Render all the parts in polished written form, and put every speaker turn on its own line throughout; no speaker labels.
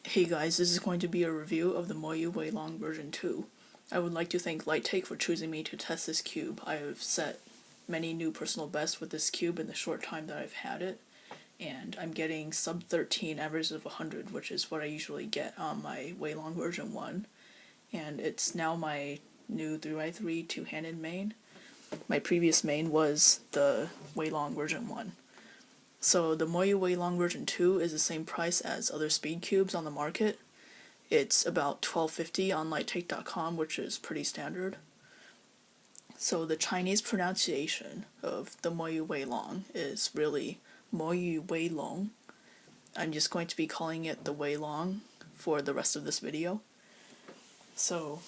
Hey guys, this is going to be a review of the Moyu Weilong version 2. I would like to thank Lighttake for choosing me to test this cube. I have set many new personal bests with this cube in the short time that I've had it, and I'm getting sub 13 average of 100, which is what I usually get on my Weilong version 1, and it's now my new 3x3 two-handed main. My previous main was the Weilong version 1. So the Moyu Weilong version 2 is the same price as other speed cubes on the market. It's about $12.50 on lighttake.com, which is pretty standard. So the Chinese pronunciation of the Moyu Weilong is really Moyu Weilong. I'm just going to be calling it the Weilong for the rest of this video. So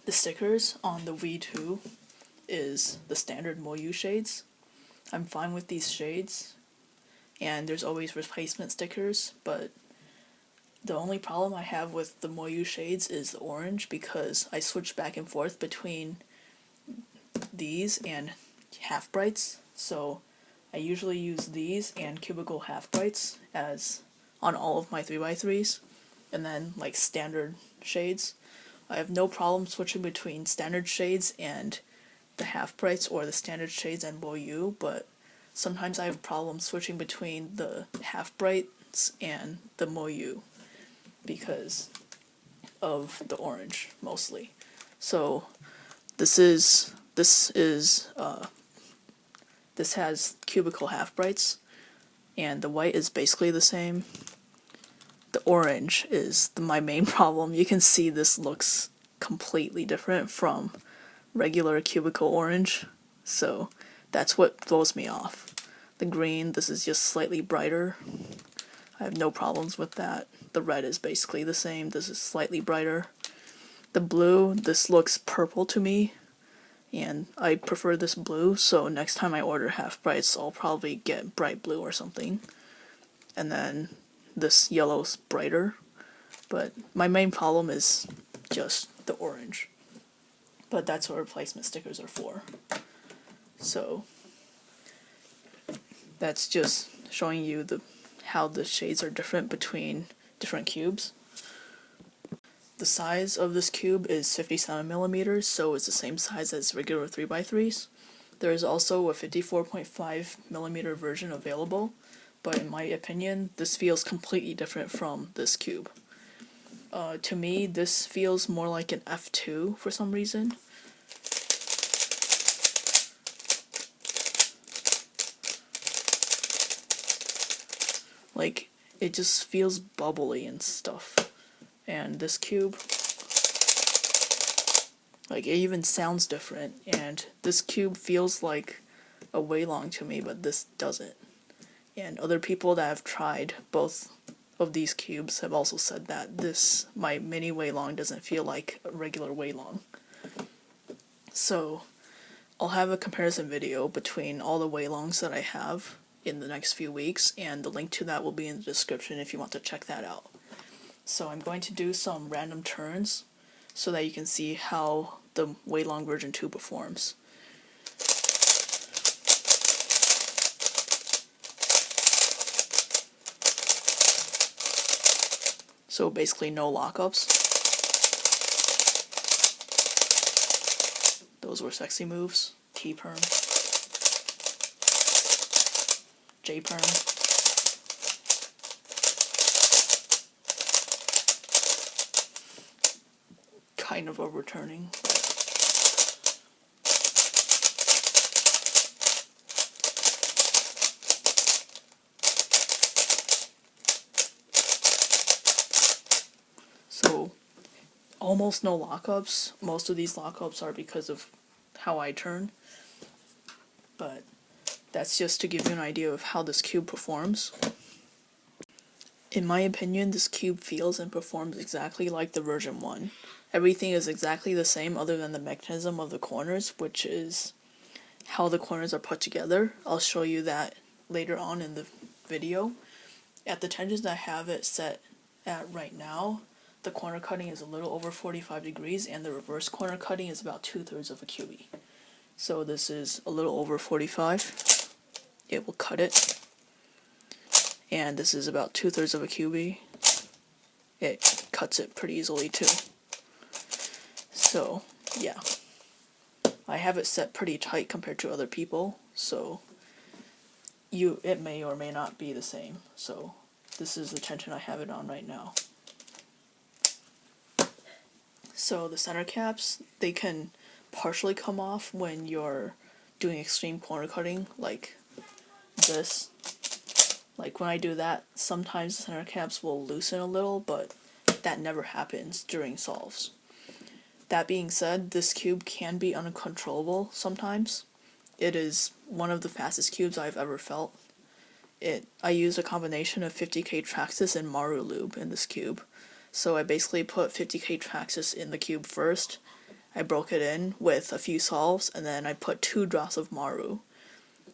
the stickers on the V2 is the standard Moyu shades. I'm fine with these shades, and there's always replacement stickers, but the only problem I have with the Moyu shades is the orange, because I switch back and forth between these and half brights, so I usually use these and cubicle half brights as on all of my 3x3s, and then like standard shades. I have no problem switching between standard shades and the half brights or the standard shades and Moyu, but sometimes I have problems switching between the half brights and the Moyu because of the orange mostly. So this has cubicle half brights, and the white is basically the same. The orange is my main problem. You can see this looks completely different from regular cubicle orange, so that's what throws me off. The green, this is just slightly brighter. I have no problems with that. The red is basically the same. This is slightly brighter. The blue, this looks purple to me, and I prefer this blue, so next time I order half brights, I'll probably get bright blue or something. And then this yellow's brighter, but my main problem is just the orange. But that's what replacement stickers are for. So that's just showing you how the shades are different between different cubes. The size of this cube is 57mm, so it's the same size as regular 3x3s. There is also a 54.5mm version available, but in my opinion, this feels completely different from this cube. To me, this feels more like an F2 for some reason. Like, it just feels bubbly and stuff. And this cube, like, it even sounds different. And this cube feels like a Weilong to me, but this doesn't. And other people that have tried both of these cubes have also said that my mini Weilong doesn't feel like a regular Weilong. So I'll have a comparison video between all the Weilongs that I have in the next few weeks, and the link to that will be in the description if you want to check that out. So I'm going to do some random turns so that you can see how the Weilong version 2 performs. So basically no lockups. Those were sexy moves. T-perm. J-perm. Kind of overturning. So, almost no lockups. Most of these lockups are because of how I turn, but that's just to give you an idea of how this cube performs. In my opinion, this cube feels and performs exactly like the version 1. Everything is exactly the same other than the mechanism of the corners, which is how the corners are put together. I'll show you that later on in the video. At the tensions I have it set at right now, the corner cutting is a little over 45 degrees, and the reverse corner cutting is about 2/3 of a QE. So this is a little over 45. It will cut it. And this is about 2/3 of a QB. it cuts it pretty easily too. So yeah, I have it set pretty tight compared to other people, so it may or may not be the same. So this is the tension I have it on right now. So the center caps, they can partially come off when you're doing extreme corner cutting, like this. Like when I do that, sometimes the center caps will loosen a little, but that never happens during solves. That being said, this cube can be uncontrollable sometimes. It is one of the fastest cubes I've ever felt. I used a combination of 50k Traxxas and Maru Lube in this cube. So I basically put 50k Traxxas in the cube first, I broke it in with a few solves, and then I put 2 drops of Maru.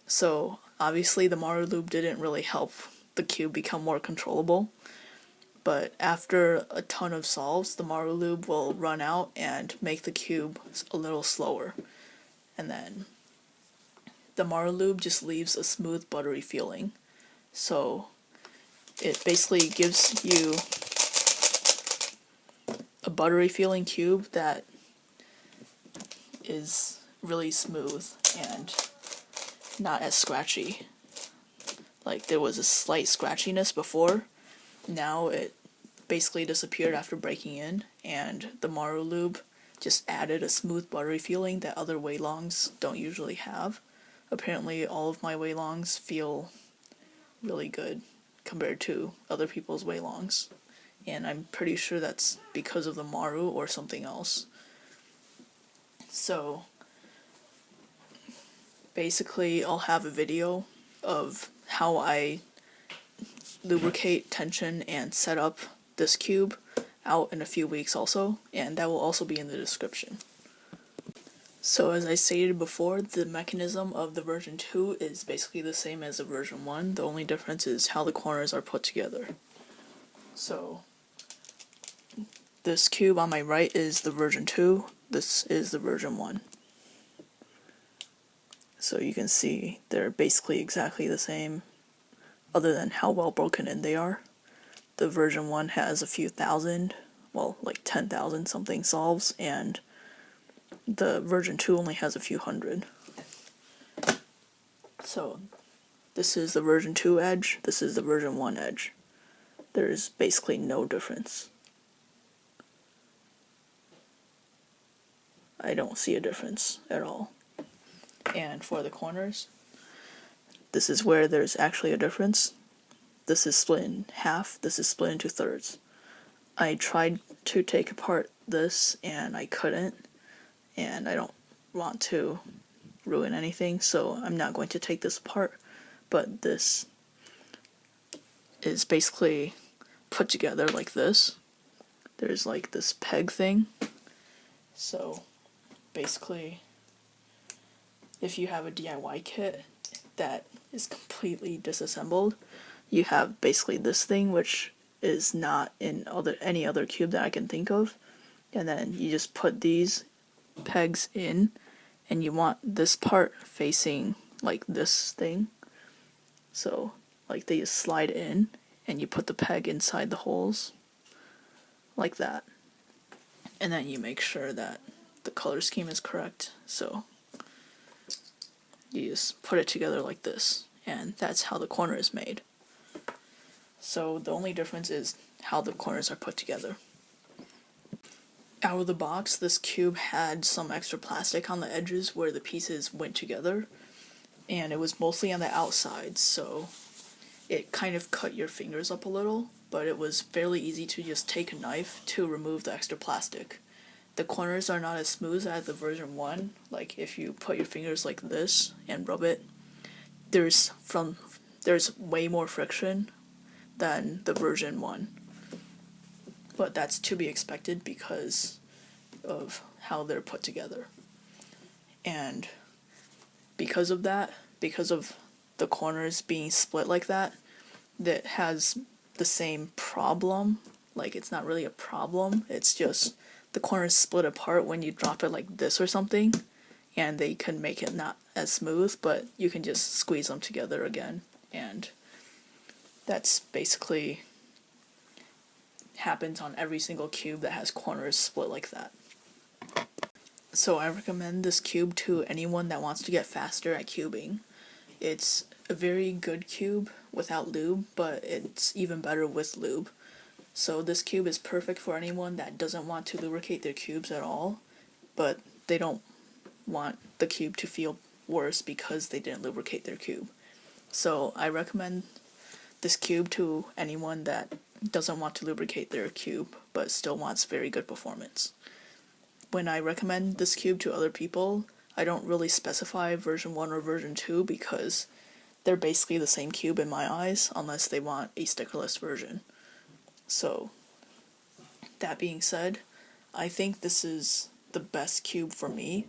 So obviously the Maru Lube didn't really help the cube become more controllable, but after a ton of solves, the Maru Lube will run out and make the cube a little slower. And then the Maru Lube just leaves a smooth, buttery feeling. So it basically gives you a buttery feeling cube that is really smooth and not as scratchy. Like there was a slight scratchiness before, now it basically disappeared after breaking in, and the Maru Lube just added a smooth buttery feeling that other Weilongs don't usually have. Apparently all of my Weilongs feel really good compared to other people's Weilongs, and I'm pretty sure that's because of the Maru or something else. So basically I'll have a video of how I lubricate, tension, and set up this cube out in a few weeks also, and that will also be in the description. So as I stated before, the mechanism of the version 2 is basically the same as the version 1, the only difference is how the corners are put together. So this cube on my right is the version 2, this is the version 1. So you can see they're basically exactly the same, other than how well broken in they are. The version 1 has a few thousand, well, like 10,000 something solves, and the version 2 only has a few hundred. So this is the version 2 edge, this is the version 1 edge. There's basically no difference. I don't see a difference at all. And for the corners, this is where there's actually a difference. This is split in half, this is split into thirds. I tried to take apart this and I couldn't, and I don't want to ruin anything, so I'm not going to take this apart, but this is basically put together like this. There's like this peg thing, so basically if you have a DIY kit that is completely disassembled, you have basically this thing, which is not in any other cube that I can think of, and then you just put these pegs in, and you want this part facing like this thing, so like they just slide in and you put the peg inside the holes like that, and then you make sure that the color scheme is correct, so you just put it together like this, and that's how the corner is made. So the only difference is how the corners are put together. Out of the box, this cube had some extra plastic on the edges where the pieces went together, and it was mostly on the outside, so it kind of cut your fingers up a little, but it was fairly easy to just take a knife to remove the extra plastic. The corners are not as smooth as the version 1, like if you put your fingers like this and rub it, there's way more friction than the version 1. But that's to be expected because of how they're put together. And because of that, because of the corners being split like that, that has the same problem. Like, it's not really a problem, it's just the corners split apart when you drop it like this or something, and they can make it not as smooth, but you can just squeeze them together again, and that's basically happens on every single cube that has corners split like that. So I recommend this cube to anyone that wants to get faster at cubing. It's a very good cube without lube, but it's even better with lube. So this cube is perfect for anyone that doesn't want to lubricate their cubes at all, but they don't want the cube to feel worse because they didn't lubricate their cube. So I recommend this cube to anyone that doesn't want to lubricate their cube but still wants very good performance. When I recommend this cube to other people, I don't really specify version 1 or version 2 because they're basically the same cube in my eyes unless they want a stickerless version. So, that being said, I think this is the best cube for me.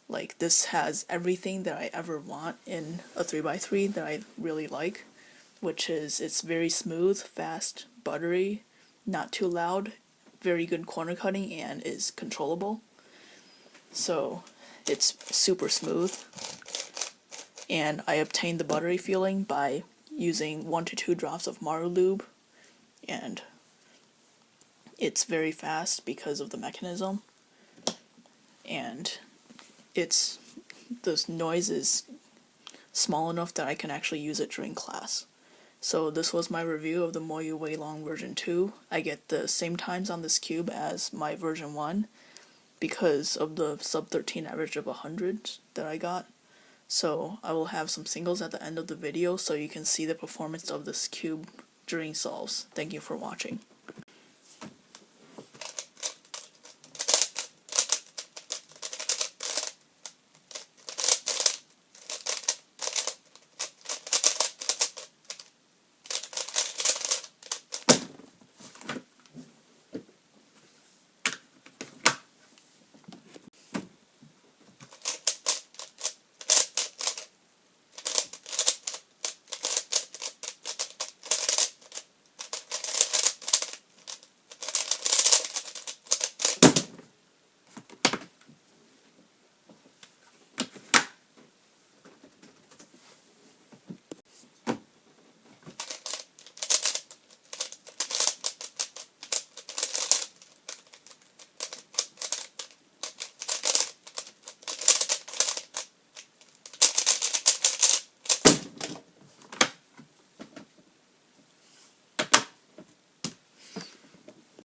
Like, this has everything that I ever want in a 3x3 that I really like, which is it's very smooth, fast, buttery, not too loud, very good corner cutting, and is controllable. So it's super smooth, and I obtained the buttery feeling by using 1 to 2 drops of Moyu lube, and it's very fast because of the mechanism, and the noise is small enough that I can actually use it during class. So this was my review of the Moyu Weilong version 2. I get the same times on this cube as my version 1 because of the sub 13 average of 100 that I got. So I will have some singles at the end of the video so you can see the performance of this cube during solves. Thank you for watching.